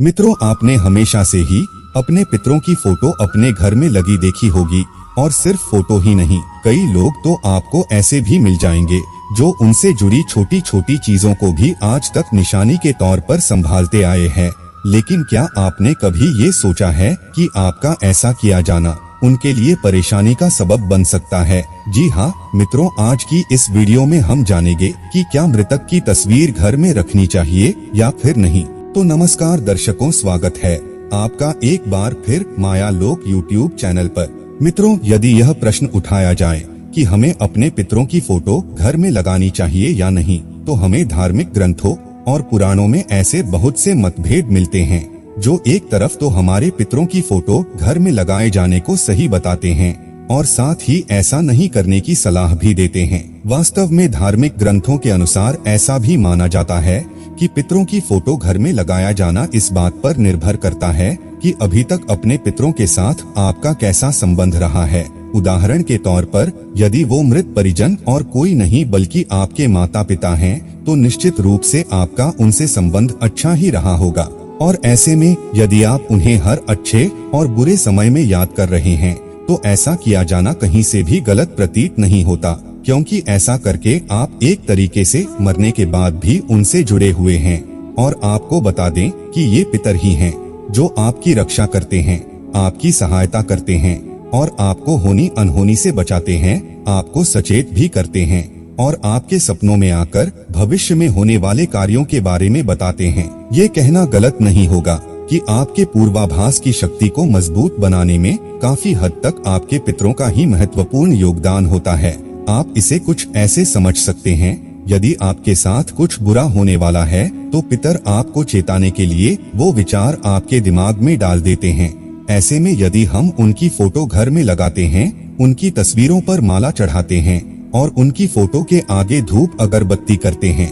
मित्रों, आपने हमेशा से ही अपने पितरों की फोटो अपने घर में लगी देखी होगी, और सिर्फ फोटो ही नहीं, कई लोग तो आपको ऐसे भी मिल जाएंगे जो उनसे जुड़ी छोटी छोटी चीजों को भी आज तक निशानी के तौर पर संभालते आए हैं। लेकिन क्या आपने कभी ये सोचा है कि आपका ऐसा किया जाना उनके लिए परेशानी का सबब बन सकता है? जी हाँ मित्रों, आज की इस वीडियो में हम जानेंगे कि क्या मृतक की तस्वीर घर में रखनी चाहिए या फिर नहीं। तो नमस्कार दर्शकों, स्वागत है आपका एक बार फिर माया लोक यूट्यूब चैनल पर। मित्रों, यदि यह प्रश्न उठाया जाए कि हमें अपने पितरों की फोटो घर में लगानी चाहिए या नहीं, तो हमें धार्मिक ग्रंथों और पुराणों में ऐसे बहुत से मतभेद मिलते हैं जो एक तरफ तो हमारे पितरों की फोटो घर में लगाए जाने को सही बताते हैं और साथ ही ऐसा नहीं करने की सलाह भी देते हैं। वास्तव में धार्मिक ग्रंथों के अनुसार ऐसा भी माना जाता है कि पितरों की फोटो घर में लगाया जाना इस बात पर निर्भर करता है कि अभी तक अपने पितरों के साथ आपका कैसा संबंध रहा है। उदाहरण के तौर पर, यदि वो मृत परिजन और कोई नहीं बल्कि आपके माता पिता हैं, तो निश्चित रूप से आपका उनसे संबंध अच्छा ही रहा होगा। और ऐसे में यदि आप उन्हें हर अच्छे और बुरे समय में याद कर रहे हैं, तो ऐसा किया जाना कहीं से भी गलत प्रतीत नहीं होता, क्योंकि ऐसा करके आप एक तरीके से मरने के बाद भी उनसे जुड़े हुए हैं। और आपको बता दें कि ये पितर ही हैं जो आपकी रक्षा करते हैं, आपकी सहायता करते हैं और आपको होनी अनहोनी से बचाते हैं, आपको सचेत भी करते हैं और आपके सपनों में आकर भविष्य में होने वाले कार्यों के बारे में बताते हैं। ये कहना गलत नहीं होगा कि आपके पूर्वाभास की शक्ति को मजबूत बनाने में काफी हद तक आपके पितरों का ही महत्वपूर्ण योगदान होता है। आप इसे कुछ ऐसे समझ सकते हैं, यदि आपके साथ कुछ बुरा होने वाला है तो पितर आपको चेताने के लिए वो विचार आपके दिमाग में डाल देते हैं। ऐसे में यदि हम उनकी फोटो घर में लगाते हैं, उनकी तस्वीरों पर माला चढ़ाते हैं और उनकी फोटो के आगे धूप अगरबत्ती करते हैं,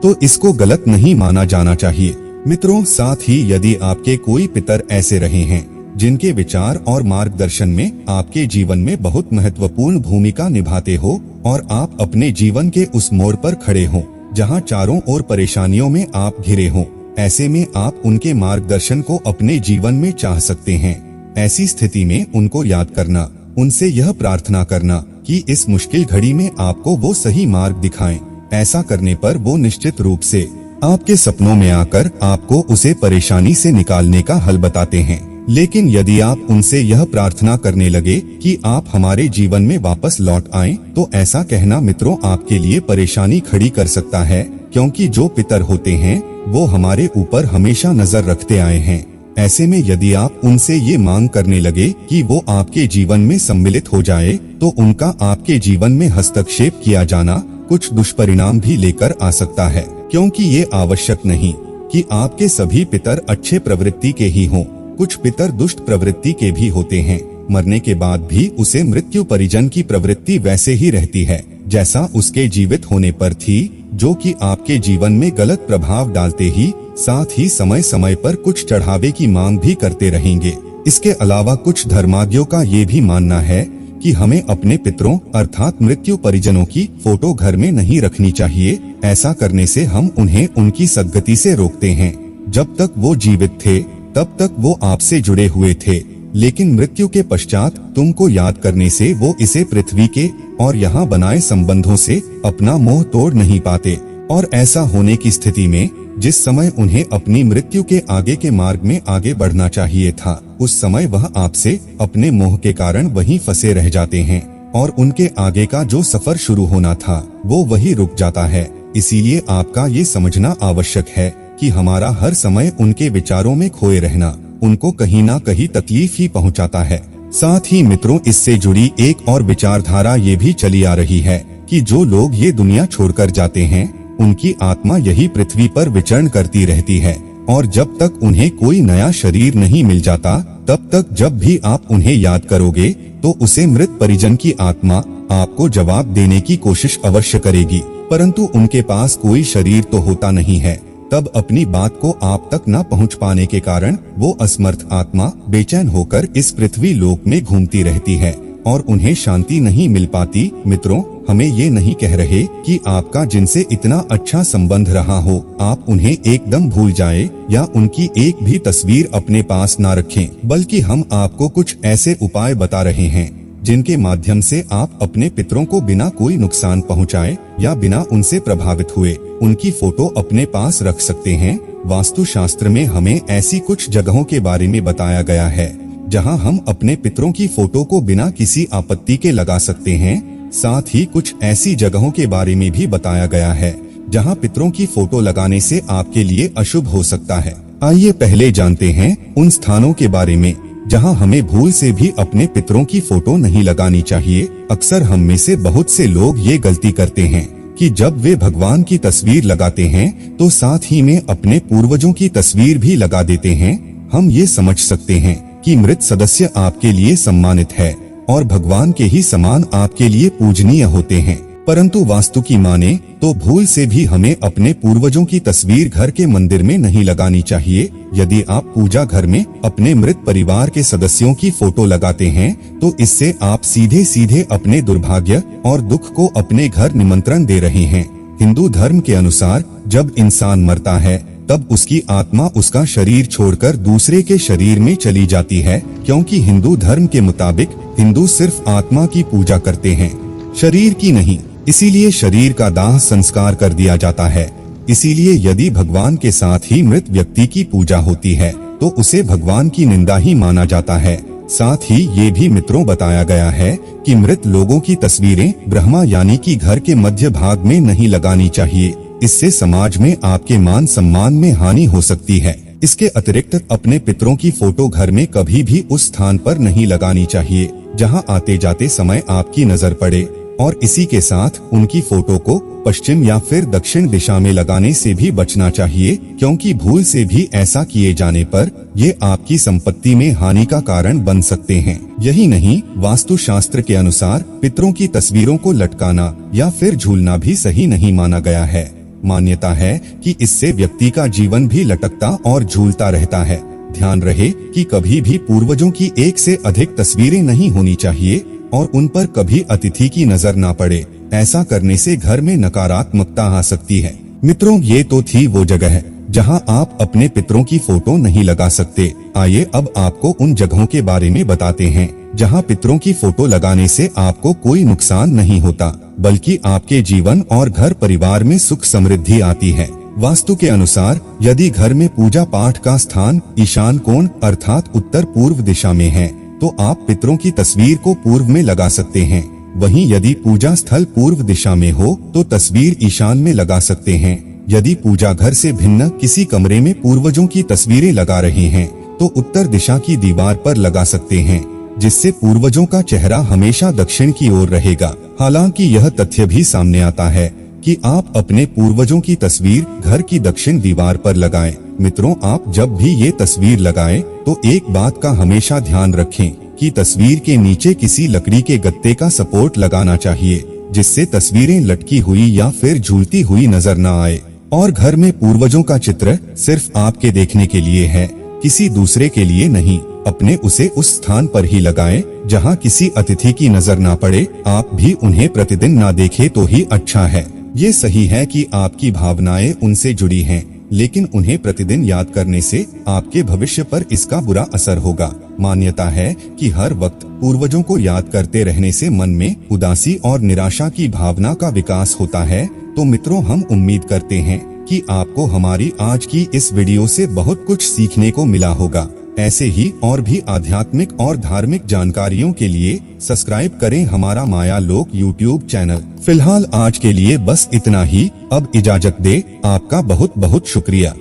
तो इसको गलत नहीं माना जाना चाहिए। मित्रों, साथ ही यदि आपके कोई पितर ऐसे रहे हैं जिनके विचार और मार्गदर्शन में आपके जीवन में बहुत महत्वपूर्ण भूमिका निभाते हो और आप अपने जीवन के उस मोड़ पर खड़े हो जहां चारों ओर परेशानियों में आप घिरे हो, ऐसे में आप उनके मार्गदर्शन को अपने जीवन में चाह सकते हैं। ऐसी स्थिति में उनको याद करना, उनसे यह प्रार्थना करना कि इस मुश्किल घड़ी में आपको वो सही मार्ग दिखाएं। ऐसा करने पर वो निश्चित रूप से आपके सपनों में आकर आपको उसे परेशानी से निकालने का हल बताते हैं। लेकिन यदि आप उनसे यह प्रार्थना करने लगे कि आप हमारे जीवन में वापस लौट आएं, तो ऐसा कहना मित्रों आपके लिए परेशानी खड़ी कर सकता है, क्योंकि जो पितर होते हैं वो हमारे ऊपर हमेशा नजर रखते आए हैं। ऐसे में यदि आप उनसे ये मांग करने लगे कि वो आपके जीवन में सम्मिलित हो जाए, तो उनका आपके जीवन में हस्तक्षेप किया जाना कुछ दुष्परिणाम भी लेकर आ सकता है, क्योंकि ये आवश्यक नहीं कि आपके सभी पितर अच्छे प्रवृत्ति के ही हों। कुछ पितर दुष्ट प्रवृत्ति के भी होते हैं। मरने के बाद भी उसे मृत्यु परिजन की प्रवृत्ति वैसे ही रहती है जैसा उसके जीवित होने पर थी, जो कि आपके जीवन में गलत प्रभाव डालते ही साथ ही समय समय पर कुछ चढ़ावे की मांग भी करते रहेंगे। इसके अलावा कुछ धर्माज्ञों का ये भी मानना है कि हमें अपने पितरों अर्थात मृत्यु परिजनों की फोटो घर में नहीं रखनी चाहिए। ऐसा करने से हम उन्हें उनकी सद्गति से रोकते हैं। जब तक वो जीवित थे तब तक वो आपसे जुड़े हुए थे, लेकिन मृत्यु के पश्चात तुमको याद करने से वो इसे पृथ्वी के और यहाँ बनाए संबंधों से अपना मोह तोड़ नहीं पाते। और ऐसा होने की स्थिति में जिस समय उन्हें अपनी मृत्यु के आगे के मार्ग में आगे बढ़ना चाहिए था, उस समय वह आपसे अपने मोह के कारण वहीं फंसे रह जाते हैं और उनके आगे का जो सफर शुरू होना था वो वही रुक जाता है। इसीलिए आपका ये समझना आवश्यक है कि हमारा हर समय उनके विचारों में खोए रहना उनको कहीं ना कहीं तकलीफ ही पहुंचाता है। साथ ही मित्रों, इससे जुड़ी एक और विचारधारा ये भी चली आ रही है कि जो लोग ये दुनिया छोड़कर जाते हैं, उनकी आत्मा यही पृथ्वी पर विचरण करती रहती है और जब तक उन्हें कोई नया शरीर नहीं मिल जाता, तब तक जब भी आप उन्हें याद करोगे तो उसे मृत परिजन की आत्मा आपको जवाब देने की कोशिश अवश्य करेगी, परंतु उनके पास कोई शरीर तो होता नहीं है। तब अपनी बात को आप तक न पहुंच पाने के कारण वो असमर्थ आत्मा बेचैन होकर इस पृथ्वी लोक में घूमती रहती है और उन्हें शांति नहीं मिल पाती। मित्रों, हमें ये नहीं कह रहे कि आपका जिनसे इतना अच्छा संबंध रहा हो आप उन्हें एकदम भूल जाएं या उनकी एक भी तस्वीर अपने पास ना रखें, बल्कि हम आपको कुछ ऐसे उपाय बता रहे हैं जिनके माध्यम से आप अपने पितरों को बिना कोई नुकसान पहुंचाए या बिना उनसे प्रभावित हुए उनकी फोटो अपने पास रख सकते हैं। वास्तु शास्त्र में हमें ऐसी कुछ जगहों के बारे में बताया गया है जहां हम अपने पितरों की फोटो को बिना किसी आपत्ति के लगा सकते हैं। साथ ही कुछ ऐसी जगहों के बारे में भी बताया गया है जहां पितरों की फोटो लगाने से आपके लिए अशुभ हो सकता है। आइए पहले जानते हैं उन स्थानों के बारे में जहां हमें भूल से भी अपने पितरों की फोटो नहीं लगानी चाहिए। अक्सर हम में से बहुत से लोग ये गलती करते हैं कि जब वे भगवान की तस्वीर लगाते हैं तो साथ ही में अपने पूर्वजों की तस्वीर भी लगा देते हैं। हम ये समझ सकते हैं कि मृत सदस्य आपके लिए सम्मानित है और भगवान के ही समान आपके लिए पूजनीय होते हैं, परंतु वास्तु की माने तो भूल से भी हमें अपने पूर्वजों की तस्वीर घर के मंदिर में नहीं लगानी चाहिए। यदि आप पूजा घर में अपने मृत परिवार के सदस्यों की फोटो लगाते हैं तो इससे आप सीधे सीधे अपने दुर्भाग्य और दुख को अपने घर निमंत्रण दे रहे हैं। हिंदू धर्म के अनुसार जब इंसान मरता है तब उसकी आत्मा उसका शरीर छोड़कर दूसरे के शरीर में चली जाती है, क्योंकि हिंदू धर्म के मुताबिक हिंदू सिर्फ आत्मा की पूजा करते हैं, शरीर की नहीं। इसीलिए शरीर का दाह संस्कार कर दिया जाता है। इसीलिए यदि भगवान के साथ ही मृत व्यक्ति की पूजा होती है तो उसे भगवान की निंदा ही माना जाता है। साथ ही ये भी मित्रों बताया गया है कि मृत लोगों की तस्वीरें ब्रह्मा यानी कि घर के मध्य भाग में नहीं लगानी चाहिए। इससे समाज में आपके मान सम्मान में हानि हो सकती है। इसके अतिरिक्त अपने पितरों की फोटो घर में कभी भी उस स्थान पर नहीं लगानी चाहिए जहां आते जाते समय आपकी नजर पड़े, और इसी के साथ उनकी फोटो को पश्चिम या फिर दक्षिण दिशा में लगाने से भी बचना चाहिए, क्योंकि भूल से भी ऐसा किए जाने पर ये आपकी संपत्ति में हानि का कारण बन सकते हैं। यही नहीं, वास्तु शास्त्र के अनुसार पितरों की तस्वीरों को लटकाना या फिर झूलना भी सही नहीं माना गया है। मान्यता है कि इससे व्यक्ति का जीवन भी लटकता और झूलता रहता है। ध्यान रहे कि कभी भी पूर्वजों की एक से अधिक तस्वीरें नहीं होनी चाहिए और उन पर कभी अतिथि की नजर ना पड़े। ऐसा करने से घर में नकारात्मकता आ सकती है। मित्रों, ये तो थी वो जगह जहां आप अपने पितरों की फोटो नहीं लगा सकते। आइए अब आपको उन जगहों के बारे में बताते हैं जहां पितरों की फोटो लगाने से आपको कोई नुकसान नहीं होता, बल्कि आपके जीवन और घर परिवार में सुख समृद्धि आती है। वास्तु के अनुसार यदि घर में पूजा पाठ का स्थान ईशान कोण अर्थात उत्तर पूर्व दिशा में है तो आप पितरों की तस्वीर को पूर्व में लगा सकते हैं। वहीं यदि पूजा स्थल पूर्व दिशा में हो तो तस्वीर ईशान में लगा सकते हैं। यदि पूजा घर से भिन्न किसी कमरे में पूर्वजों की तस्वीरें लगा रहे हैं तो उत्तर दिशा की दीवार पर लगा सकते हैं, जिससे पूर्वजों का चेहरा हमेशा दक्षिण की ओर रहेगा। हालांकि यह तथ्य भी सामने आता है कि आप अपने पूर्वजों की तस्वीर घर की दक्षिण दीवार पर लगाएं। मित्रों, आप जब भी ये तस्वीर लगाएं तो एक बात का हमेशा ध्यान रखें कि तस्वीर के नीचे किसी लकड़ी के गत्ते का सपोर्ट लगाना चाहिए, जिससे तस्वीरें लटकी हुई या फिर झूलती हुई नजर न आए। और घर में पूर्वजों का चित्र सिर्फ आपके देखने के लिए है, किसी दूसरे के लिए नहीं। अपने उसे उस स्थान पर ही लगाएं जहां किसी अतिथि की नजर ना पड़े। आप भी उन्हें प्रतिदिन ना देखें तो ही अच्छा है। ये सही है कि आपकी भावनाएं उनसे जुड़ी हैं, लेकिन उन्हें प्रतिदिन याद करने से आपके भविष्य पर इसका बुरा असर होगा। मान्यता है कि हर वक्त पूर्वजों को याद करते रहने से मन में उदासी और निराशा की भावना का विकास होता है। तो मित्रों, हम उम्मीद करते हैं कि आपको हमारी आज की इस वीडियो से बहुत कुछ सीखने को मिला होगा। ऐसे ही और भी आध्यात्मिक और धार्मिक जानकारियों के लिए सब्सक्राइब करें हमारा माया लोक YouTube चैनल। फिलहाल आज के लिए बस इतना ही। अब इजाजत दे। आपका बहुत बहुत शुक्रिया।